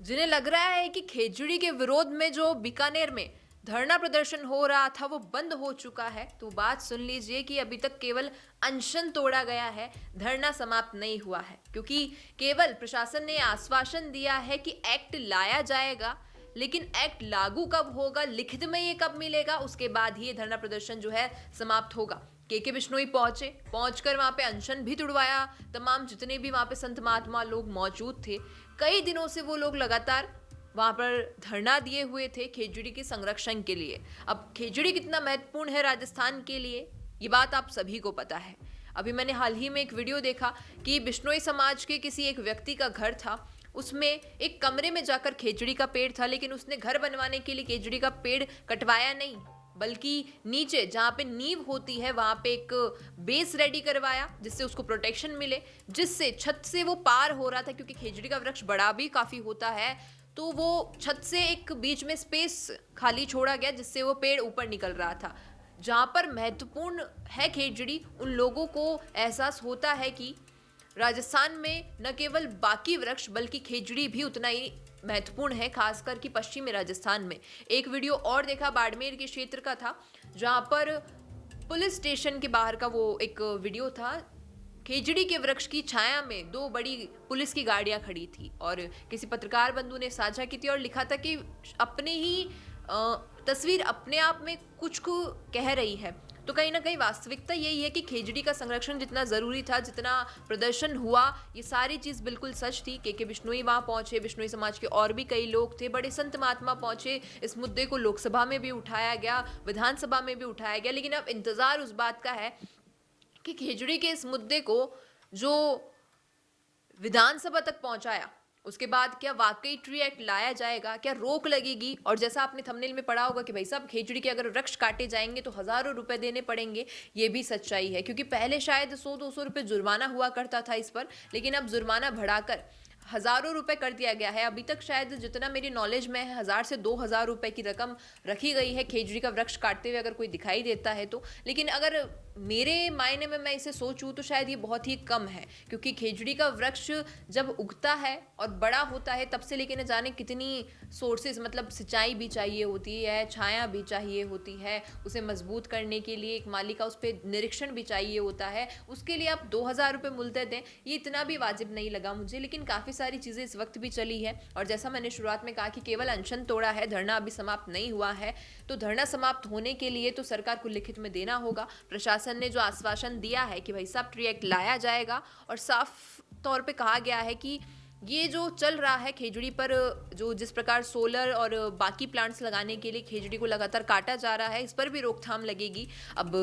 जिन्हें लग रहा है कि खेजड़ी के विरोध में जो बीकानेर में धरना प्रदर्शन हो रहा था वो बंद हो चुका है, तो बात सुन लीजिए कि अभी तक केवल अनशन तोड़ा गया है, धरना समाप्त नहीं हुआ है। क्योंकि केवल प्रशासन ने आश्वासन दिया है कि एक्ट लाया जाएगा, लेकिन एक्ट लागू कब होगा, लिखित में ये कब मिलेगा, उसके बाद ही ये धरना प्रदर्शन जो है समाप्त होगा। के बिश्नोई पहुंचकर वहां पे अनशन भी तुड़वाया। तमाम जितने भी वहां पे संत महात्मा लोग मौजूद थे, कई दिनों से वो लोग लगातार वहां पर धरना दिए हुए थे खेजड़ी के संरक्षण के लिए। अब खेजड़ी कितना महत्वपूर्ण है राजस्थान के लिए, ये बात आप सभी को पता है। अभी मैंने हाल ही में एक वीडियो देखा कि बिश्नोई समाज के किसी एक व्यक्ति का घर था, उसमें एक कमरे में जाकर खेजड़ी का पेड़ था, लेकिन उसने घर बनवाने के लिए खेजड़ी का पेड़ कटवाया नहीं, बल्कि नीचे जहाँ पे नींव होती है वहाँ पे एक बेस रेडी करवाया, जिससे उसको प्रोटेक्शन मिले, जिससे छत से वो पार हो रहा था। क्योंकि खेजड़ी का वृक्ष बड़ा भी काफ़ी होता है, तो वो छत से एक बीच में स्पेस खाली छोड़ा गया, जिससे वो पेड़ ऊपर निकल रहा था। जहाँ पर महत्वपूर्ण है खेजड़ी, उन लोगों को एहसास होता है कि राजस्थान में न केवल बाकी वृक्ष बल्कि खेजड़ी भी उतना ही महत्वपूर्ण है, खासकर कि पश्चिमी राजस्थान में। एक वीडियो और देखा, बाड़मेर के क्षेत्र का था, जहां पर पुलिस स्टेशन के बाहर का वो एक वीडियो था। खेजड़ी के वृक्ष की छाया में दो बड़ी पुलिस की गाड़ियां खड़ी थी और किसी पत्रकार बंधु ने साझा की थी और लिखा था कि अपने ही तस्वीर अपने आप में कुछ को कह रही है। तो कहीं ना कहीं वास्तविकता यही है कि खेजड़ी का संरक्षण जितना ज़रूरी था, जितना प्रदर्शन हुआ, ये सारी चीज़ बिल्कुल सच थी। के बिश्नोई वहाँ पहुँचे, बिश्नोई समाज के और भी कई लोग थे, बड़े संत महात्मा पहुँचे। इस मुद्दे को लोकसभा में भी उठाया गया, विधानसभा में भी उठाया गया, लेकिन अब इंतज़ार उस बात का है कि खेजड़ी के इस मुद्दे को जो विधानसभा तक पहुँचाया, उसके बाद क्या वाकई ट्री एक्ट लाया जाएगा, क्या रोक लगेगी। और जैसा आपने थंबनेल में पढ़ा होगा कि भाई साहब खेजड़ी के अगर वृक्ष काटे जाएंगे तो हज़ारों रुपए देने पड़ेंगे, ये भी सच्चाई है। क्योंकि पहले शायद 100-200 रुपये जुर्माना हुआ करता था इस पर, लेकिन अब जुर्माना बढ़ाकर हज़ारों रुपए कर दिया गया है। अभी तक शायद जितना मेरी नॉलेज में है 1000 से 2000 रुपए की रकम रखी गई है खेजड़ी का वृक्ष काटते हुए अगर कोई दिखाई देता है तो। लेकिन अगर मेरे मायने में मैं इसे सोचूं तो शायद ये बहुत ही कम है, क्योंकि खेजड़ी का वृक्ष जब उगता है और बड़ा होता है तब से लेके न जाने कितनी सोर्सेज, मतलब सिंचाई भी चाहिए होती है, छाया भी चाहिए होती है, उसे मजबूत करने के लिए एक माली का उस पर निरीक्षण भी चाहिए होता है। उसके लिए आप 2000 रुपये मूल्य दें, ये इतना भी वाजिब नहीं लगा मुझे। लेकिन काफ़ी सारी चीज़ें इस वक्त भी चली है, और जैसा मैंने शुरुआत में कहा कि केवल अनशन तोड़ा है, धरना अभी समाप्त नहीं हुआ है। तो धरना समाप्त होने के लिए तो सरकार को लिखित में देना होगा। प्रशासन ने जो आश्वासन दिया है कि भाई साहब ट्री एक्ट लाया जाएगा, और साफ तौर पे कहा गया है कि ये जो चल रहा है खेजड़ी पर, जो जिस प्रकार सोलर और बाकी प्लांट्स लगाने के लिए खेजड़ी को लगातार काटा जा रहा है, इस पर भी रोकथाम लगेगी। अब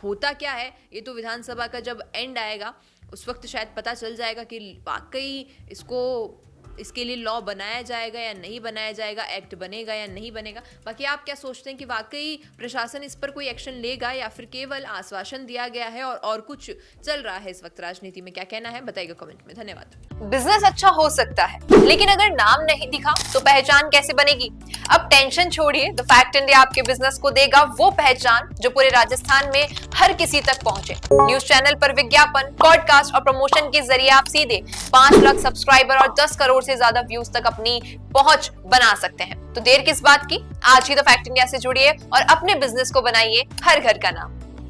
होता क्या है, ये तो विधानसभा का जब एंड आएगा उस वक्त शायद पता चल जाएगा कि वाकई इसके लिए लॉ बनाया जाएगा या नहीं बनाया जाएगा, एक्ट बनेगा या नहीं बनेगा। बाकी आप क्या सोचते हैं कि वाकई प्रशासन इस पर कोई एक्शन लेगा या फिर केवल आश्वासन दिया गया है और कुछ चल रहा है इस वक्त राजनीति में? क्या कहना है बताइएगा कमेंट में। धन्यवाद। बिजनेस अच्छा हो सकता है, लेकिन अगर नाम नहीं दिखा तो पहचान कैसे बनेगी? अब टेंशन छोड़िए, द फैक्ट इंडिया आपके बिजनेस को देगा वो पहचान जो पूरे राजस्थान में हर किसी तक पहुंचे। न्यूज चैनल पर विज्ञापन, पॉडकास्ट और प्रमोशन के जरिए आप सीधे 5 लाख सब्सक्राइबर और 10 करोड़ से ज्यादा व्यूज तक अपनी पहुंच बना सकते हैं। तो देर किस बात की, आज ही द फैक्ट इंडिया से जुड़िए और अपने बिजनेस को बनाइए हर घर का नाम।